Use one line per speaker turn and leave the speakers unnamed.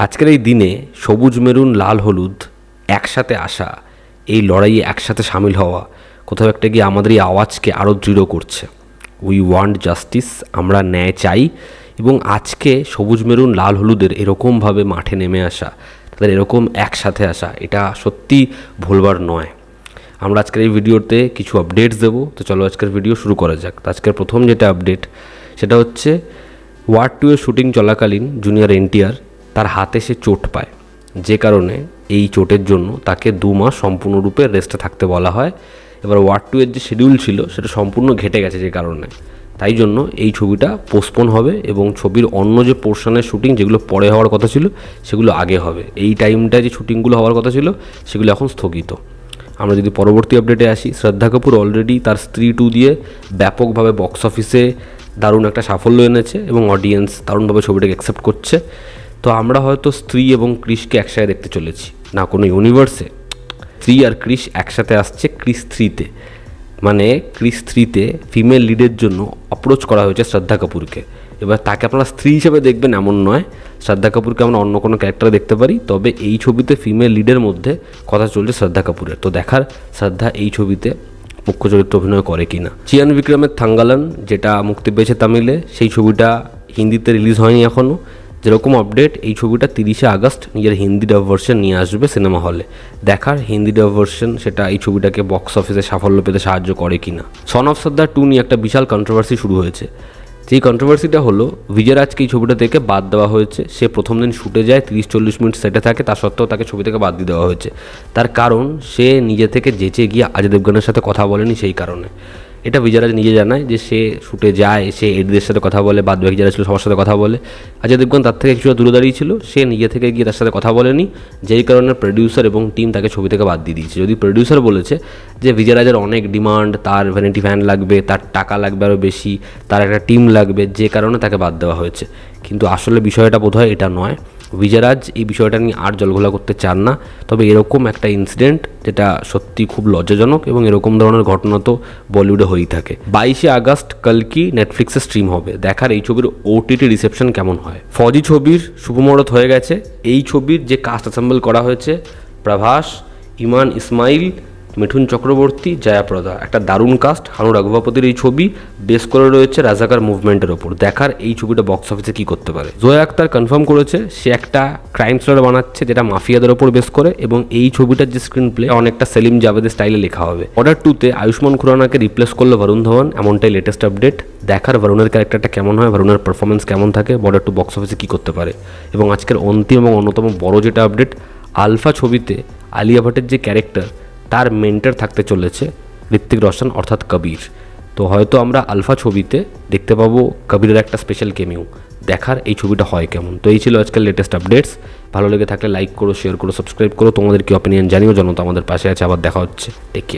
আজকের এই দিনে সবুজ মেরুন লাল হলুদ একসাথে আসা, এই লড়াইয়ে একসাথে সামিল হওয়া কোথাও একটা গিয়ে আমাদের এই আওয়াজকে আরও দৃঢ় করছে। উই ওয়ান্ট জাস্টিস, আমরা ন্যায় চাই। এবং আজকে সবুজ মেরুন লাল হলুদের এরকমভাবে মাঠে নেমে আসা, তাদের এরকম একসাথে আসা, এটা সত্যি ভুলবার নয়। আমরা আজকের এই ভিডিওতে কিছু আপডেটস দেবো। তো চলো আজকের ভিডিও শুরু করা যাক। তো আজকের প্রথম যেটা আপডেট সেটা হচ্ছে ওয়ার 2 এর শুটিং চলাকালীন জুনিয়র এনটিআর তার হাতে সে চোট পায়, যে কারণে এই চোটের জন্য তাকে 2 মাস সম্পূর্ণরূপে রেস্টে থাকতে বলা হয়। এবার ওয়ার 2 এর যে শিডিউল ছিল সেটা সম্পূর্ণ ঘেটে গেছে, যে কারণে তাই জন্য এই ছবিটা পোস্টপোন হবে এবং ছবির অন্য যে পোর্শনের শুটিং যেগুলো পরে হওয়ার কথা ছিল সেগুলো আগে হবে। এই টাইমটা যে শুটিংগুলো হওয়ার কথা ছিল সেগুলো এখন স্থগিত। আমরা যদি পরবর্তী আপডেটে আসি, শ্রদ্ধা কাপুর অলরেডি তার স্ত্রী 2 দিয়ে ব্যাপকভাবে বক্স অফিসে দারুণ একটা সাফল্য এনেছে এবং অডিয়েন্স দারুণভাবে ছবিটাকে অ্যাকসেপ্ট করছে। তো আমরা হয়তো স্ত্রী এবং ক্রিশকে একসাথে দেখতে চলেছি, না কোনো ইউনিভার্সে স্ত্রী আর ক্রিশ একসাথে আসছে ক্রিশ 3-তে। মানে ক্রিশ 3-তে ফিমেল লিডের জন্য অ্যাপ্রোচ করা হয়েছে শ্রদ্ধা কাপুরকে। এবার তাকে আপনারা স্ত্রী হিসেবে দেখবেন এমন নয়, শ্রদ্ধা কাপুরকে আমরা অন্য কোনো ক্যারেক্টারে দেখতে পারি। তবে এই ছবিতে ফিমেল লিডের মধ্যে কথা চলছে শ্রদ্ধা কাপুরের। তো দেখার শ্রদ্ধা এই ছবিতে মুখ্য চরিত্র অভিনয় করে কিনা। চিয়ান বিক্রমের থাঙ্গালান যেটা মুক্তি পেয়েছে তামিলে, সেই ছবিটা হিন্দিতে রিলিজ হয়নি এখনও। যেরকম আপডেট, এই ছবিটা 30শে আগস্ট নিজের হিন্দি ডাব ভার্সন নিয়ে আসবে সিনেমা হলে। দেখার হিন্দি ডাব ভার্সন সেটা এই ছবিটাকে বক্স অফিসে সাফল্য পেতে সাহায্য করে কিনা। সন অফ সর্দার 2 নিয়ে একটা বিশাল কন্ট্রোভার্সি শুরু হয়েছে। যেই কন্ট্রোভার্সিটা হলো, বিজয়রাজকে এই ছবিটা থেকে বাদ দেওয়া হয়েছে। সে প্রথম দিন শুটে যায়, 30-40 মিনিট সেটে থাকে, তা সত্ত্বেও তাকে ছবি থেকে বাদ দিয়ে দেওয়া হয়েছে। তার কারণ সে নিজে থেকে যেচে গিয়ে অজয় দেবগনের সাথে কথা বলেনি, সেই কারণে। এটা বিজয়রাজ নিজে জানায় যে সে শুটে যায়, সে এডিদের সাথে কথা বলে, বাদ বাকি যারা ছিল সবার সাথে কথা বলে। অজয় দেবগন তার থেকে কিছুটা দূরে দাঁড়িয়েছিল, সে নিজে থেকে গিয়ে তার সাথে কথা বলেনি, যেই কারণে প্রডিউসার এবং টিম তাকে ছবি থেকে বাদ দিয়ে দিয়েছে। যদি প্রডিউসার বলেছে যে বিজয়রাজের অনেক ডিমান্ড, তার ভ্যানিটি ফ্যান লাগবে, তার টাকা লাগবে আরও বেশি, তার একটা টিম লাগবে, যে কারণে তাকে বাদ দেওয়া হয়েছে। কিন্তু আসলে বিষয়টা বোধহয় এটা নয়। বিজয়রাজ এই বিষয়টা নিয়ে আর জলঘোলা করতে চান না। তবে এরকম একটা ইনসিডেন্ট যেটা সত্যি খুব লজ্জাজনক, এবং এরকম ধরনের ঘটনা তো বলিউডে হয়েই থাকে। 22শে আগস্ট কালকি নেটফ্লিক্সে স্ট্রিম হবে। দেখার এই ছবির ওটিটি রিসেপশন কেমন হয়। ফৌজি ছবির শুভ মুহূর্ত হয়ে গেছে। এই ছবির যে কাস্ট অ্যাসেম্বল করা হয়েছে, প্রভাস, ইমান ইসমাইল, মিঠুন চক্রবর্তী, জয়াপ্রদা, একটা দারুণ কাস্ট। হানু রঘুপতির এই ছবি বেস করে রয়েছে রাজাকার মুভমেন্টের ওপর। দেখার এই ছবিটা বক্স অফিসে কী করতে পারে। জয়া আক্তার কনফার্ম করেছে সে একটা ক্রাইম থ্রিলার বানাচ্ছে যেটা মাফিয়াদের ওপর বেস করে, এবং এই ছবিটার যে স্ক্রিন প্লে অনেকটা সেলিম জাভেদের স্টাইলে লেখা হবে। অর্ডার 2-তে আয়ুষ্মান খুরানাকে রিপ্লেস করলো বরুণ ধওয়ান, এমনটাই লেটেস্ট আপডেট। দেখার বরুণের ক্যারেক্টারটা কেমন হয়, বরুণের পারফরমেন্স কেমন থাকে, বর্ডার 2 বক্স অফিসে কী করতে পারে। এবং আজকের অন্তিম এবং অন্যতম বড় যেটা আপডেট, আলফা ছবিতে আলিয়া ভাটের যে ক্যারেক্টার, তার মেন্টর থাকতে চলেছে ঋত্বিক রোশন অর্থাৎ কবির। তো হয়তো আমরা আলফা ছবিতে দেখতে পাবো কবিরের একটা স্পেশাল কেমিও। দেখার এই ছবিটা হয় কেমন। তো এই ছিল আজকের লেটেস্ট আপডেটস। ভালো লেগে থাকলে লাইক করো, শেয়ার করো, সাবস্ক্রাইব করো। তোমাদের কি অপিনিয়ন জানিও। জনতা আমাদের পাশে আছে। আবার দেখা হচ্ছে। Take care.